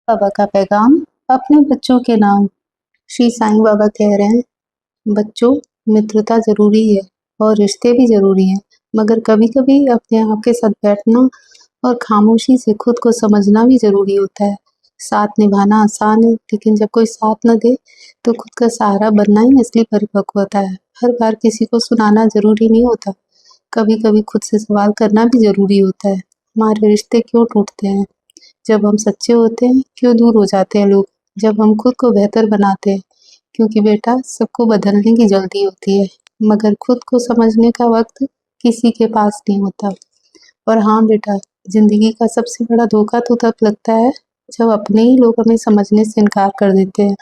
बाबा का पैगाम अपने बच्चों के नाम। श्री साईं बाबा कह रहे हैं, बच्चों, मित्रता ज़रूरी है और रिश्ते भी ज़रूरी हैं, मगर कभी-कभी अपने आप के साथ बैठना और खामोशी से खुद को समझना भी ज़रूरी होता है। साथ निभाना आसान है, लेकिन जब कोई साथ न दे, तो खुद का सहारा बनना ही असली परिपक्वता है। हर बार किसी को सुनाना ज़रूरी नहीं होता। कभी-कभी खुद से सवाल करना भी ज़रूरी होता है। हमारे रिश्ते क्यों टूटते हैं? जब हम सच्चे होते हैं, क्यों दूर हो जाते हैं लोग? जब हम खुद को बेहतर बनाते हैं, क्योंकि बेटा सबको बदलने की जल्दी होती है, मगर खुद को समझने का वक्त किसी के पास नहीं होता। और हाँ बेटा, जिंदगी का सबसे बड़ा धोखा तो तब लगता है जब अपने ही लोग हमें समझने से इनकार कर देते हैं।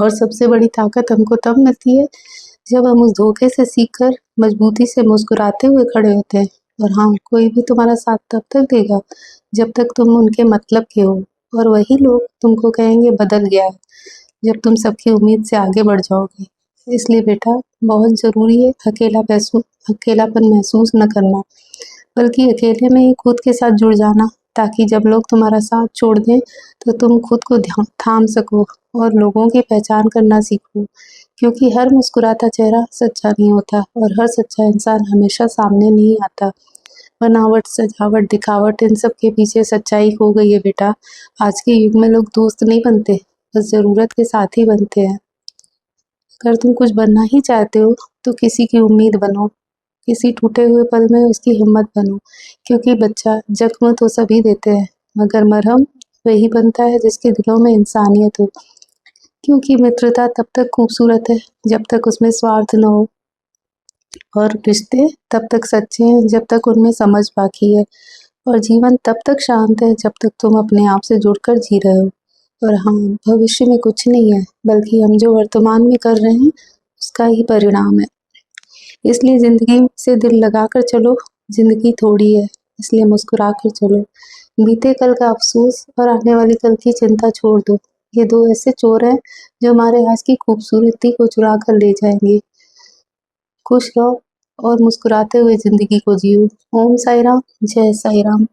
और सबसे बड़ी ताकत हमको तब मिलती है जब हम उस धोखे से सीखकर मजबूती से मुस्कुराते हुए खड़े होते हैं। और हाँ, कोई भी तुम्हारा साथ तब तक देगा जब तक तुम उनके मतलब के हो, और वही लोग तुमको कहेंगे बदल गया है जब तुम सबकी उम्मीद से आगे बढ़ जाओगे। इसलिए बेटा, बहुत ज़रूरी है अकेलापन महसूस न करना, बल्कि अकेले में ही खुद के साथ जुड़ जाना, ताकि जब लोग तुम्हारा साथ छोड़ दें तो तुम खुद को थाम सको और लोगों की पहचान करना सीखो। क्योंकि हर मुस्कुराता चेहरा सच्चा नहीं होता और हर सच्चा इंसान हमेशा सामने नहीं आता। बनावट, सजावट, दिखावट, इन सब के पीछे सच्चाई खो गई है बेटा। आज के युग में लोग दोस्त नहीं बनते, बस ज़रूरत के साथी बनते हैं। अगर तुम कुछ बनना ही चाहते हो तो किसी की उम्मीद बनो, किसी टूटे हुए पल में उसकी हिम्मत बनो। क्योंकि बच्चा, जख्म तो सभी देते हैं, मगर मरहम वही बनता है जिसके दिलों में इंसानियत हो। क्योंकि मित्रता तब तक खूबसूरत है जब तक उसमें स्वार्थ न हो, और रिश्ते तब तक सच्चे हैं जब तक उनमें समझ बाकी है, और जीवन तब तक शांत है जब तक तुम अपने आप से जुड़कर जी रहे हो। और हाँ, भविष्य में कुछ नहीं है, बल्कि हम जो वर्तमान में कर रहे हैं उसका ही परिणाम है। इसलिए ज़िंदगी से दिल लगाकर चलो। ज़िंदगी थोड़ी है, इसलिए मुस्कुरा कर चलो। बीते कल का अफ़सोस और आने वाली कल की चिंता छोड़ दो। ये 2 ऐसे चोर हैं जो हमारे आज की खूबसूरती को चुरा कर ले जाएँगे। खुश रहो और मुस्कुराते हुए ज़िंदगी को जियो। ओम साई राम, जय साई राम।